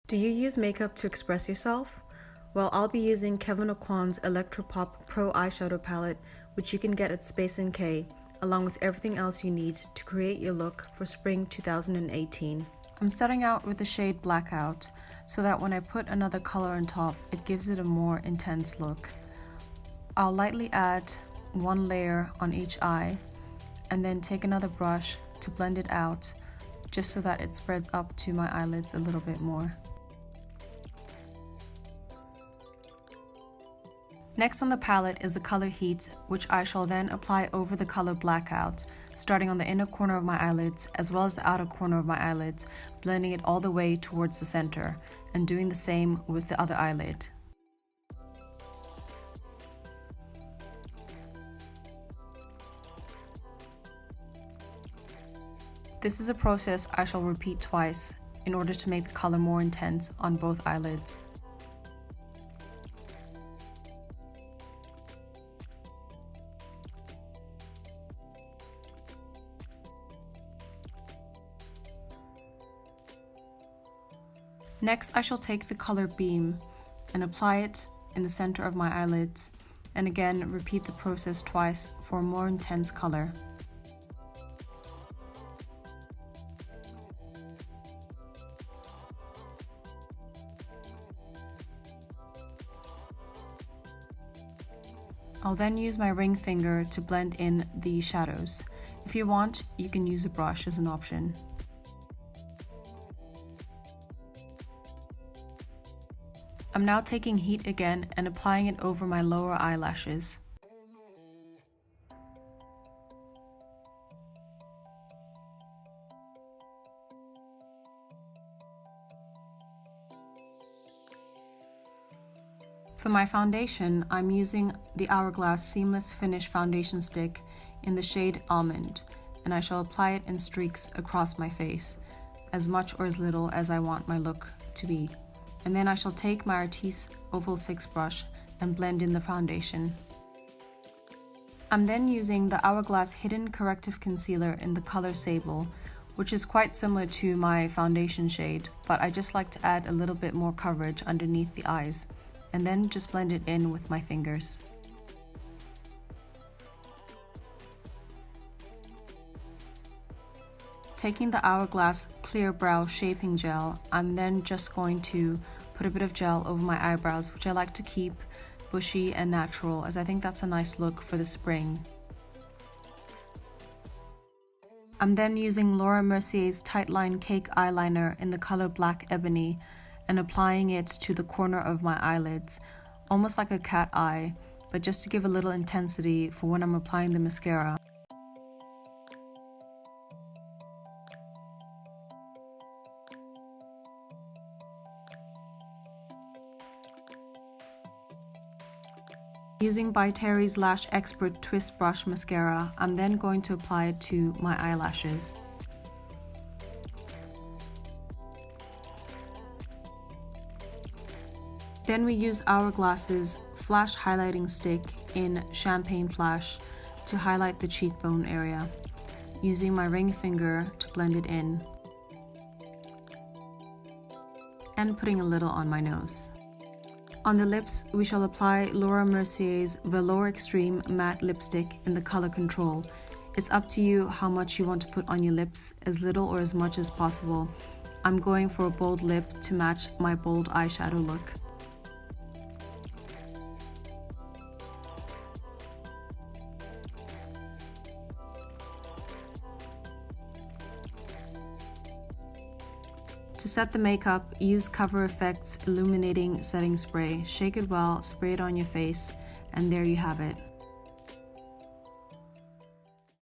Do you use makeup to express yourself? Well, I'll be using Kevyn Aucoin's Electropop Pro Eyeshadow Palette, which you can get at Space NK, along with everything else you need to create your look for spring 2018. I'm starting out with the shade Blackout, so that when I put another color on top, it gives it a more intense look. I'll lightly add one layer on each eye, and then take another brush to blend it out, just so that it spreads up to my eyelids a little bit more. Next on the palette is the color Heat, which I shall then apply over the color Blackout, starting on the inner corner of my eyelids as well as the outer corner of my eyelids, blending it all the way towards the center, and doing the same with the other eyelid. This is a process I shall repeat twice in order to make the color more intense on both eyelids. Next, I shall take the color Beam and apply it in the center of my eyelids, and again repeat the process twice for a more intense color. I'll then use my ring finger to blend in the shadows. If you want, you can use a brush as an option. I'm now taking Heat again and applying it over my lower eyelashes. For my foundation, I'm using the Hourglass Seamless Finish Foundation Stick in the shade Almond, and I shall apply it in streaks across my face, as much or as little as I want my look to be. And then I shall take my Artis Oval 6 brush and blend in the foundation. I'm then using the Hourglass Hidden Corrective Concealer in the color Sable, which is quite similar to my foundation shade, but I just like to add a little bit more coverage underneath the eyes, and then just blend it in with my fingers. Taking the Hourglass Clear Brow Shaping Gel, I'm then just going to put a bit of gel over my eyebrows, which I like to keep bushy and natural, as I think that's a nice look for the spring. I'm then using Laura Mercier's Tightline Cake Eyeliner in the color Black Ebony and applying it to the corner of my eyelids, almost like a cat eye, but just to give a little intensity for when I'm applying the mascara. Using By Terry's Lash Expert Twist Brush Mascara, I'm then going to apply it to my eyelashes. Then we use Hourglass's Flash Highlighting Stick in Champagne Flash to highlight the cheekbone area, using my ring finger to blend it in, and putting a little on my nose. On the lips, we shall apply Laura Mercier's Velour Extreme Matte Lipstick in the color Control. It's up to you how much you want to put on your lips, as little or as much as possible. I'm going for a bold lip to match my bold eyeshadow look. To set the makeup, use Cover Effects Illuminating Setting Spray. Shake it well, spray it on your face, and there you have it.